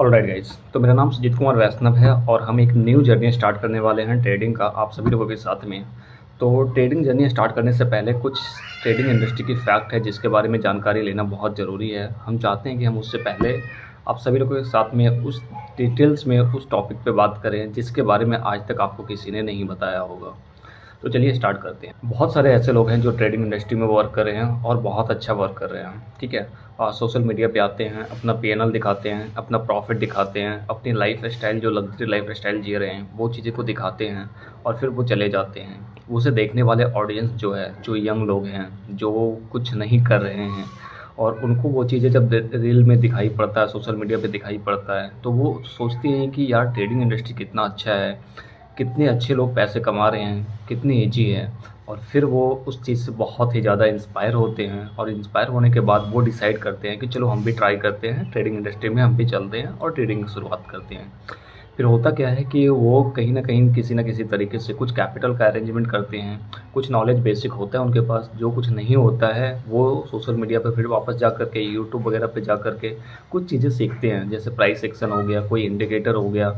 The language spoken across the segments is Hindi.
ऑलराइट गाइस, तो मेरा नाम सुजीत कुमार वैष्णव है और हम एक न्यू जर्नी स्टार्ट करने वाले हैं ट्रेडिंग का आप सभी लोगों के साथ में। तो ट्रेडिंग जर्नी स्टार्ट करने से पहले कुछ ट्रेडिंग इंडस्ट्री की फैक्ट है जिसके बारे में जानकारी लेना बहुत ज़रूरी है। हम चाहते हैं कि हम उससे पहले आप सभी लोगों के साथ में उस डिटेल्स में उस टॉपिक पे बात करें जिसके बारे में आज तक आपको किसी ने नहीं बताया होगा। तो चलिए स्टार्ट करते हैं। बहुत सारे ऐसे लोग हैं जो ट्रेडिंग इंडस्ट्री में वर्क कर रहे हैं और बहुत अच्छा वर्क कर रहे हैं, ठीक है। और सोशल मीडिया पे आते हैं, अपना पीएनएल दिखाते हैं, अपना प्रॉफिट दिखाते हैं, अपनी लाइफ स्टाइल जो लग्जरी लाइफ स्टाइल जी रहे हैं वो चीज़ें को दिखाते हैं और फिर वो चले जाते हैं। उसे देखने वाले ऑडियंस जो है, जो यंग लोग हैं, जो कुछ नहीं कर रहे हैं और उनको वो चीज़ें जब रील में दिखाई पड़ता है, सोशल मीडिया पे दिखाई पड़ता है, तो वो सोचते हैं कि यार ट्रेडिंग इंडस्ट्री कितना अच्छा है, कितने अच्छे लोग पैसे कमा रहे हैं, कितनी ईजी है। और फिर वो उस चीज़ से बहुत ही ज़्यादा इंस्पायर होते हैं और इंस्पायर होने के बाद वो डिसाइड करते हैं कि चलो हम भी ट्राई करते हैं, ट्रेडिंग इंडस्ट्री में हम भी चलते हैं और ट्रेडिंग की शुरुआत करते हैं। फिर होता क्या है कि वो कहीं न कहीं किसी न किसी तरीके से कुछ कैपिटल का अरेंजमेंट करते हैं, कुछ नॉलेज बेसिक होता है उनके पास, जो कुछ नहीं होता है वो सोशल मीडिया पे फिर वापस जा कर के यूट्यूब वगैरह पे जा कर के कुछ चीज़ें सीखते हैं। जैसे प्राइस एक्शन हो गया, कोई इंडिकेटर हो गया,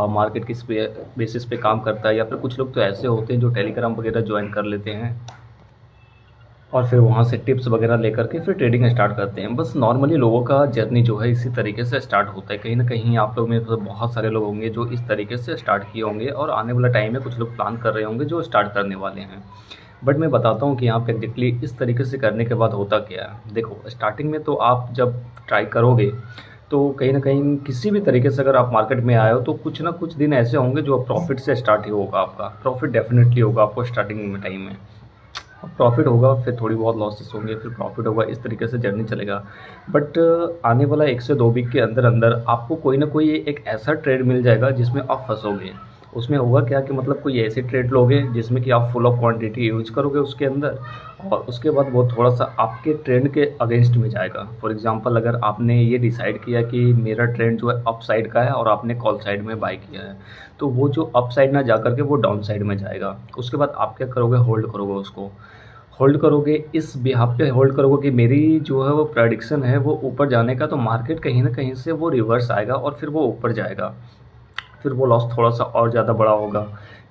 मार्केट किस पे बेसिस पे काम करता है, या फिर कुछ लोग तो ऐसे होते हैं जो टेलीग्राम वगैरह ज्वाइन कर लेते हैं और फिर वहाँ से टिप्स वगैरह लेकर के फिर ट्रेडिंग स्टार्ट करते हैं। बस नॉर्मली लोगों का जर्नी जो है इसी तरीके से स्टार्ट होता है। कहीं न कहीं आप लोग में से बहुत सारे लोग होंगे जो इस तरीके से स्टार्ट किए होंगे और आने वाला टाइम में कुछ लोग प्लान कर रहे होंगे जो स्टार्ट करने वाले हैं। बट मैं बताता हूँ कि यहाँ पे एग्जैक्टली इस तरीके से करने के बाद होता क्या है। देखो, स्टार्टिंग में तो आप जब ट्राई करोगे तो कहीं न कहीं किसी भी तरीके से अगर आप मार्केट में आए हो तो कुछ ना कुछ दिन ऐसे होंगे जो प्रॉफिट से स्टार्ट ही होगा आपका। प्रॉफिट डेफ़िनेटली होगा आपको स्टार्टिंग में टाइम में। प्रॉफिट होगा, फिर थोड़ी बहुत लॉसेस होंगे, फिर प्रॉफिट होगा, इस तरीके से जर्नी चलेगा। बट आने वाला 1 से 2 वीक के अंदर आपको कोई ना कोई एक ऐसा ट्रेड मिल जाएगा जिसमें आप फँसोगे। उसमें होगा क्या कि मतलब कोई ऐसे ट्रेड लोगे जिसमें कि आप फुल ऑफ क्वांटिटी यूज़ करोगे उसके अंदर, और उसके बाद वो थोड़ा-सा आपके ट्रेंड के अगेंस्ट में जाएगा। फॉर एग्ज़ाम्पल, अगर आपने ये डिसाइड किया कि मेरा ट्रेंड जो है अप साइड का है और आपने कॉल साइड में बाय किया है, तो वो जो अप साइड ना जा कर के वो डाउन साइड में जाएगा। उसके बाद आप क्या करोगे, होल्ड करोगे उसको। होल्ड करोगे इस बिहाफ़ पे होल्ड करोगे कि मेरी जो है वो प्रेडिक्शन है वो ऊपर जाने का, तो मार्केट कहीं न कहीं से वो रिवर्स आएगा और फिर वो ऊपर जाएगा। फिर वो लॉस थोड़ा-सा और ज़्यादा बड़ा होगा।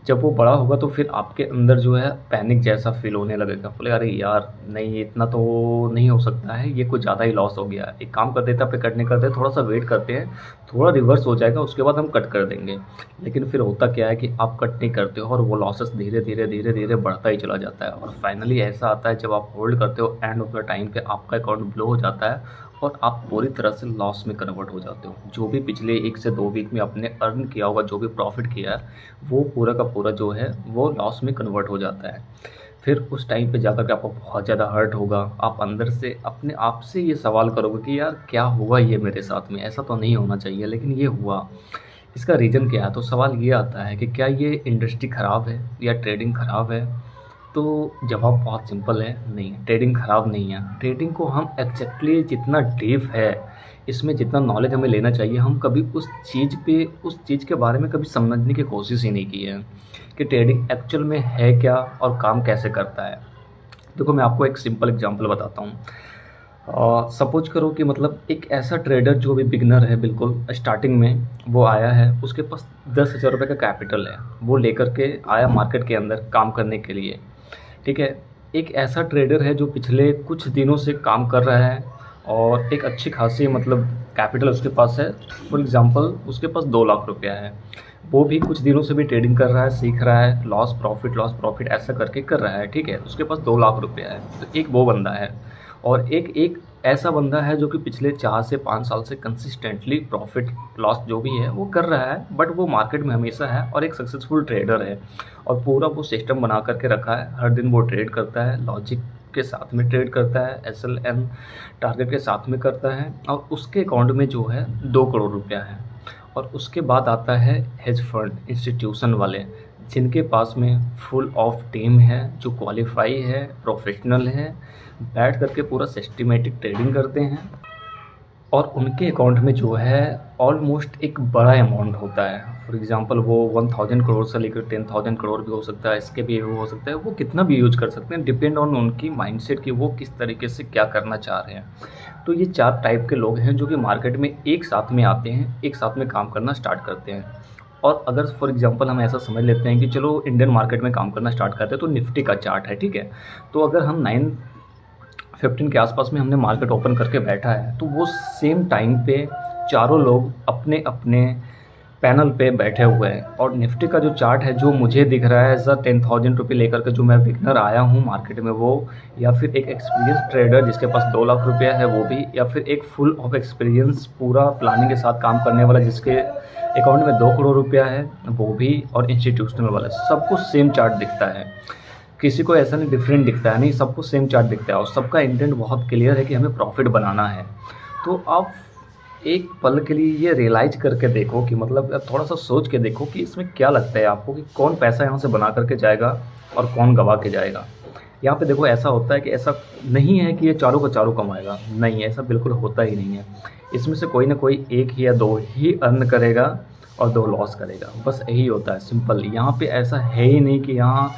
जब वो बड़ा होगा तो फिर आपके अंदर जो है पैनिक जैसा फ़ील होने लगेगा। बोले अरे यार! नहीं, इतना तो नहीं हो सकता है, ये कुछ ज़्यादा ही लॉस हो गया है। एक काम करते हैं, इतना पे कट नहीं करते, थोड़ा-सा वेट करते हैं, थोड़ा रिवर्स हो जाएगा उसके बाद हम कट कर देंगे। लेकिन फिर होता क्या है कि आप कट नहीं करते हो और वो लॉसेस धीरे-धीरे, धीरे-धीरे बढ़ता ही चला जाता है और फाइनली ऐसा आता है जब आप होल्ड करते हो, एंड ऑफ द टाइम पे आपका अकाउंट ब्लो हो जाता है और आप पूरी तरह से लॉस में कन्वर्ट हो जाते हो। जो भी पिछले 1 से 2 वीक में आपने अर्न किया होगा, जो भी प्रॉफ़िट किया है, वो पूरा का पूरा जो है वो लॉस में कन्वर्ट हो जाता है। फिर उस टाइम पे जाकर के आपको बहुत ज़्यादा हर्ट होगा। आप अंदर से अपने आप से ये सवाल करोगे कि यार क्या हुआ ये मेरे साथ में? ऐसा तो नहीं होना चाहिए, लेकिन ये हुआ। इसका रीज़न क्या है? तो सवाल ये आता है कि क्या ये इंडस्ट्री ख़राब है या ट्रेडिंग ख़राब है? तो जवाब बहुत सिंपल है, नहीं, ट्रेडिंग ख़राब नहीं है। ट्रेडिंग को हम एग्ज़ैक्टली जितना डीप है, इसमें जितना नॉलेज हमें लेना चाहिए, हम कभी उस चीज़ के बारे में कभी समझने की कोशिश ही नहीं की है कि ट्रेडिंग एक्चुअल में है क्या और काम कैसे करता है। देखो, मैं आपको एक सिंपल एग्ज़ाम्पल बताता हूँ। सपोज़ करो कि मतलब एक ऐसा ट्रेडर जो भी बिगिनर है, बिल्कुल स्टार्टिंग में वो आया है, उसके पास 10,000 रुपये का कैपिटल है, वो लेकर के आया मार्केट के अंदर काम करने के लिए, ठीक है। एक ऐसा ट्रेडर है जो पिछले कुछ दिनों से काम कर रहा है और एक अच्छी खासी मतलब कैपिटल उसके पास है। फॉर एग्ज़ाम्पल, उसके पास 2 लाख रुपया है। वो भी कुछ दिनों से भी ट्रेडिंग कर रहा है, सीख रहा है, लॉस प्रॉफ़िट ऐसा करके कर रहा है, ठीक है। उसके पास 2 लाख रुपया है। तो एक वो बंदा है और एक एक ऐसा बंदा है जो कि पिछले 4 से 5 साल से कंसिस्टेंटली प्रॉफ़िट लॉस जो भी है वो कर रहा है, बट वो मार्केट में हमेशा है और एक सक्सेसफुल ट्रेडर है और पूरा वो सिस्टम बना करके रखा है। हर दिन वो ट्रेड करता है, लॉजिक के साथ में ट्रेड करता है, एसएलएन टारगेट के साथ में करता है और उसके अकाउंट में जो है 2 करोड़ रुपया है। और उसके बाद आता है हेज फंड इंस्टीट्यूशन वाले, जिनके पास में फुल ऑफ टीम है, जो क्वालिफाई है, प्रोफेशनल है, बैठ करके पूरा सिस्टमेटिक ट्रेडिंग करते हैं और उनके अकाउंट में जो है ऑलमोस्ट एक बड़ा अमाउंट होता है। फॉर एग्ज़ाम्पल वो 1000 करोड़ से लेकर 10,000 करोड़ भी हो सकता है, इसके भी हो सकता है, वो कितना भी यूज़ कर सकते हैं, डिपेंड ऑन उनकी माइंडसेट कि वो किस तरीके से क्या करना चाह रहे हैं। तो ये 4 टाइप के लोग हैं जो कि मार्केट में एक साथ में आते हैं, एक साथ में काम करना स्टार्ट करते हैं। और अगर फॉर एग्ज़ाम्पल हम ऐसा समझ लेते हैं कि चलो इंडियन मार्केट में काम करना स्टार्ट करते हैं, तो निफ्टी का चार्ट है, ठीक है? तो अगर हम 9:15 के आसपास में हमने मार्केट ओपन करके बैठा है, तो वो सेम टाइम पे चारों लोग अपने अपने पैनल पे बैठे हुए हैं। और निफ्टी का जो चार्ट है जो मुझे दिख रहा है एज अ 10,000 रुपये लेकर के जो मैं बिगनर आया हूँ मार्केट में, वो या फिर एक एक्सपीरियंस ट्रेडर जिसके पास 2 लाख रुपया है वो भी, या फिर एक फुल ऑफ एक्सपीरियंस पूरा प्लानिंग के साथ काम करने वाला जिसके अकाउंट में 2 करोड़ रुपया है वो भी, और इंस्टीट्यूशनल वाला, सबको सेम चार्ट दिखता है। किसी को ऐसा नहीं डिफरेंट दिखता है, नहीं, सबको सेम चार्ट दिखता है और सबका इंटेंट बहुत क्लियर है कि हमें प्रॉफिट बनाना है। तो आप एक पल के लिए ये रियलाइज करके देखो कि मतलब थोड़ा सा सोच के देखो कि इसमें क्या लगता है आपको कि कौन पैसा यहाँ से बना करके जाएगा और कौन गवा के जाएगा। यहाँ पे देखो ऐसा होता है कि ऐसा नहीं है कि ये चारों का चारों कमाएगा, नहीं, ऐसा बिल्कुल होता ही नहीं है। इसमें से कोई ना कोई एक ही या दो ही अर्न करेगा और दो लॉस करेगा, बस यही होता है, सिंपल। यहाँ पे ऐसा है ही नहीं कि यहाँ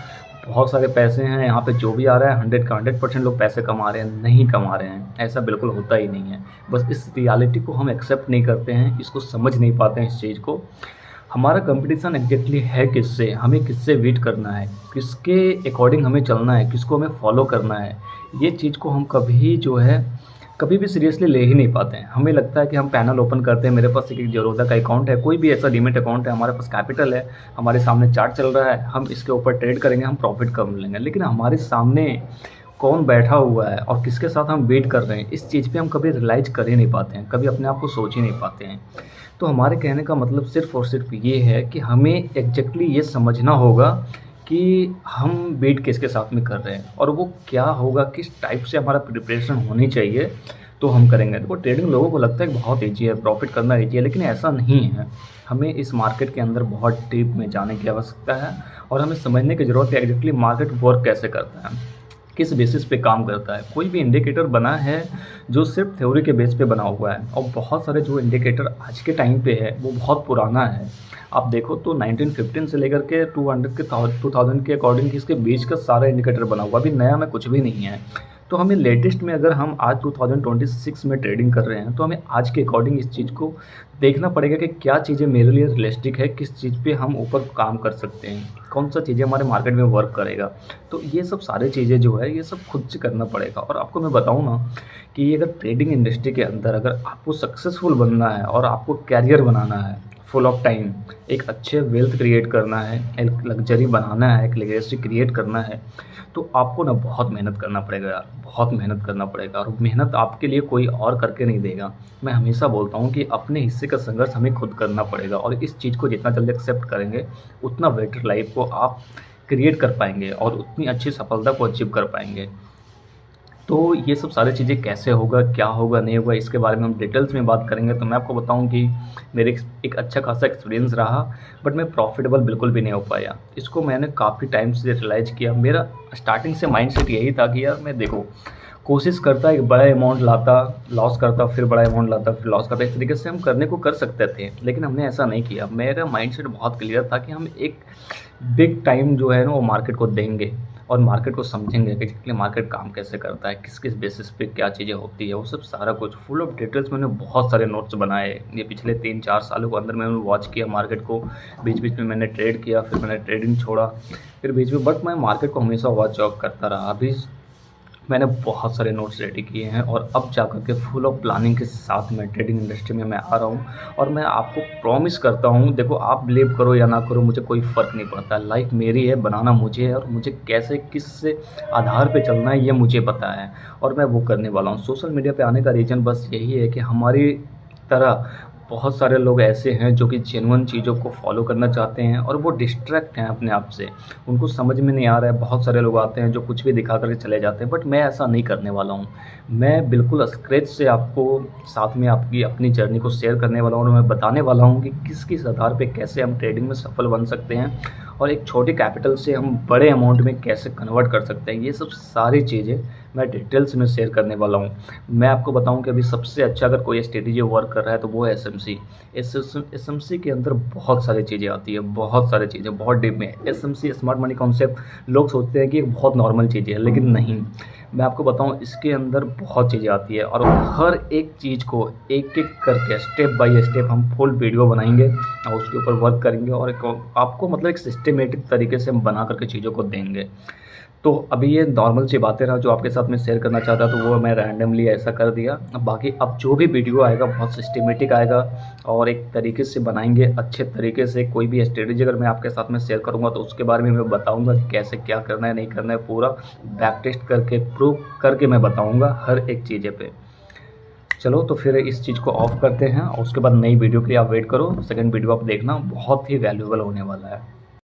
बहुत सारे पैसे हैं, यहाँ पे जो भी आ रहा है 100 का 100% लोग पैसे कमा रहे हैं, नहीं कमा रहे हैं, ऐसा बिल्कुल होता ही नहीं है। बस इस रियलिटी को हम एक्सेप्ट नहीं करते हैं, इसको समझ नहीं पाते हैं इस चीज़ को। हमारा कंपटीशन एग्जैक्टली है किससे, हमें किससे बीट करना है, किसके अकॉर्डिंग हमें चलना है, किसको हमें फॉलो करना है, ये चीज़ को हम कभी जो है कभी भी सीरियसली ले ही नहीं पाते हैं। हमें लगता है कि हम पैनल ओपन करते हैं, मेरे पास एक ज़रूरत का अकाउंट है, कोई भी ऐसा डीमेट अकाउंट है, हमारे पास कैपिटल है, हमारे सामने चार्ट चल रहा है, हम इसके ऊपर ट्रेड करेंगे, हम प्रॉफिट कम लेंगे। लेकिन हमारे सामने कौन बैठा हुआ है और किसके साथ हम वेट कर रहे हैं, इस चीज़ पे हम कभी रियलाइज़ कर ही नहीं पाते हैं, कभी अपने आप को सोच ही नहीं पाते हैं। तो हमारे कहने का मतलब सिर्फ़ और सिर्फ ये है कि हमें एग्जैक्टली ये समझना होगा कि हम वेट किसके साथ में कर रहे हैं और वो क्या होगा, किस टाइप से हमारा प्रिपरेशन होनी चाहिए, तो हम करेंगे। देखो ट्रेडिंग लोगों को लगता है कि बहुत ईजी है, प्रॉफिट करना ईजी है, लेकिन ऐसा नहीं है। हमें इस मार्केट के अंदर बहुत डीप में जाने की आवश्यकता है और हमें समझने की ज़रूरत है एग्जैक्टली मार्केट वर्क कैसे करता है, किस बेसिस पे काम करता है। कोई भी इंडिकेटर बना है जो सिर्फ थ्योरी के बेस पे बना हुआ है, और बहुत सारे जो इंडिकेटर आज के टाइम पे है वो बहुत पुराना है। आप देखो तो 1915 से लेकर के 2000 के अकॉर्डिंग इसके बीच का सारा इंडिकेटर बना हुआ, अभी नया में कुछ भी नहीं है। तो हमें लेटेस्ट में अगर हम आज 2026 में ट्रेडिंग कर रहे हैं तो हमें आज के अकॉर्डिंग इस चीज़ को देखना पड़ेगा कि क्या चीज़ें मेरे लिए रियलिस्टिक है, किस चीज़ पे हम ऊपर काम कर सकते हैं, कौन सा चीज़ें हमारे मार्केट में वर्क करेगा। तो ये सब सारी चीज़ें जो है ये सब खुद से करना पड़ेगा। और आपको मैं बताऊँ ना कि अगर ट्रेडिंग इंडस्ट्री के अंदर अगर आपको सक्सेसफुल बनना है और आपको कैरियर बनाना है फुल ऑफ टाइम, एक अच्छे वेल्थ क्रिएट करना है, एक लग्जरी बनाना है, एक लेगेसी क्रिएट करना है, तो आपको ना बहुत मेहनत करना पड़ेगा यार, बहुत मेहनत करना पड़ेगा। और मेहनत आपके लिए कोई और करके नहीं देगा। मैं हमेशा बोलता हूँ कि अपने हिस्से का संघर्ष हमें खुद करना पड़ेगा, और इस चीज़ को जितना जल्दी एक्सेप्ट करेंगे उतना बेटर लाइफ को आप क्रिएट कर पाएंगे और उतनी अच्छी सफलता को अचीव कर पाएंगे। तो ये सब सारी चीज़ें कैसे होगा, क्या होगा, नहीं होगा, इसके बारे में हम डिटेल्स में बात करेंगे। तो मैं आपको बताऊं कि मेरे एक अच्छा खासा एक्सपीरियंस रहा, बट मैं प्रॉफिटेबल बिल्कुल भी नहीं हो पाया। इसको मैंने काफ़ी टाइम से रियलाइज़ किया। मेरा स्टार्टिंग से माइंडसेट यही था कि यार मैं देखो कोशिश करता, एक बड़ा अमाउंट लाता, लॉस करता, फिर बड़ा अमाउंट लाता, फिर लॉस करता। इस तरीके से हम करने को कर सकते थे, लेकिन हमने ऐसा नहीं किया। मेरा माइंडसेट बहुत क्लियर था कि हम एक बिग टाइम जो है ना वो मार्केट को देंगे और मार्केट को समझेंगे कि एक्चुअली मार्केट काम कैसे करता है, किस किस बेसिस पे क्या चीज़ें होती है, वो सब सारा कुछ फुल ऑफ डिटेल्स मैंने बहुत सारे नोट्स बनाए। ये पिछले 3-4 सालों के अंदर मैंने वॉच किया मार्केट को, बीच बीच में मैंने ट्रेड किया, फिर मैंने ट्रेडिंग छोड़ा, फिर बीच में, बट मैं मार्केट को हमेशा वॉच आउट करता रहा। अभी मैंने बहुत सारे नोट्स रेडी किए हैं और अब जाकर के फुल ऑफ प्लानिंग के साथ में ट्रेडिंग इंडस्ट्री में मैं आ रहा हूँ। और मैं आपको प्रॉमिस करता हूँ, देखो आप बिलीव करो या ना करो मुझे कोई फ़र्क नहीं पड़ता। लाइफ मेरी है, बनाना मुझे है, और मुझे कैसे किस आधार पे चलना है ये मुझे पता है और मैं वो करने वाला हूँ। सोशल मीडिया पे आने का रीज़न बस यही है कि हमारी तरह बहुत सारे लोग ऐसे हैं जो कि जेन्युइन चीज़ों को फॉलो करना चाहते हैं और वो डिस्ट्रैक्ट हैं अपने आप से, उनको समझ में नहीं आ रहा है। बहुत सारे लोग आते हैं जो कुछ भी दिखा करके चले जाते हैं, बट मैं ऐसा नहीं करने वाला हूँ। मैं बिल्कुल स्क्रैच से आपको साथ में आपकी अपनी जर्नी को शेयर करने वाला हूँ और मैं बताने वाला हूँ कि किस किस आधार पे कैसे हम ट्रेडिंग में सफल बन सकते हैं और एक छोटी कैपिटल से हम बड़े अमाउंट में कैसे कन्वर्ट कर सकते हैं, ये सब सारी चीज़ें मैं डिटेल्स में शेयर करने वाला हूँ। मैं आपको बताऊँ कि अभी सबसे अच्छा अगर कोई स्ट्रेटेजी वर्क कर रहा है तो वो है एसएमसी। एसएमसी के अंदर बहुत सारी चीज़ें आती है, बहुत सारी चीज़ें बहुत डीप में। एसएमसी स्मार्ट मनी कॉन्सेप्ट लोग सोचते हैं कि एक बहुत नॉर्मल चीज़ है, लेकिन नहीं। मैं आपको बताऊं इसके अंदर बहुत चीज़ें आती है और हर एक चीज़ को एक एक करके स्टेप बाय स्टेप हम फुल वीडियो बनाएंगे और उसके ऊपर वर्क करेंगे और आपको मतलब एक सिस्टमेटिक तरीके से हम बना करके चीज़ों को देंगे। तो अभी ये नॉर्मल सी बातें रहा जो आपके साथ में शेयर करना चाहता तो वो मैं रैंडमली ऐसा कर दिया। बाकी अब जो भी वीडियो आएगा बहुत सिस्टमेटिक आएगा और एक तरीके से बनाएंगे अच्छे तरीके से। कोई भी स्ट्रेटेजी अगर मैं आपके साथ में शेयर करूँगा तो उसके बारे में मैं बताऊँगा कि कैसे क्या करना है नहीं करना है, पूरा बैक टेस्ट करके प्रूव करके मैं बताऊँगा हर एक चीज़ें पे। चलो तो फिर इस चीज़ को ऑफ करते हैं और उसके बाद नई वीडियो के लिए आप वेट करो। सेकंड वीडियो आप देखना, बहुत ही वैल्यूएबल होने वाला है।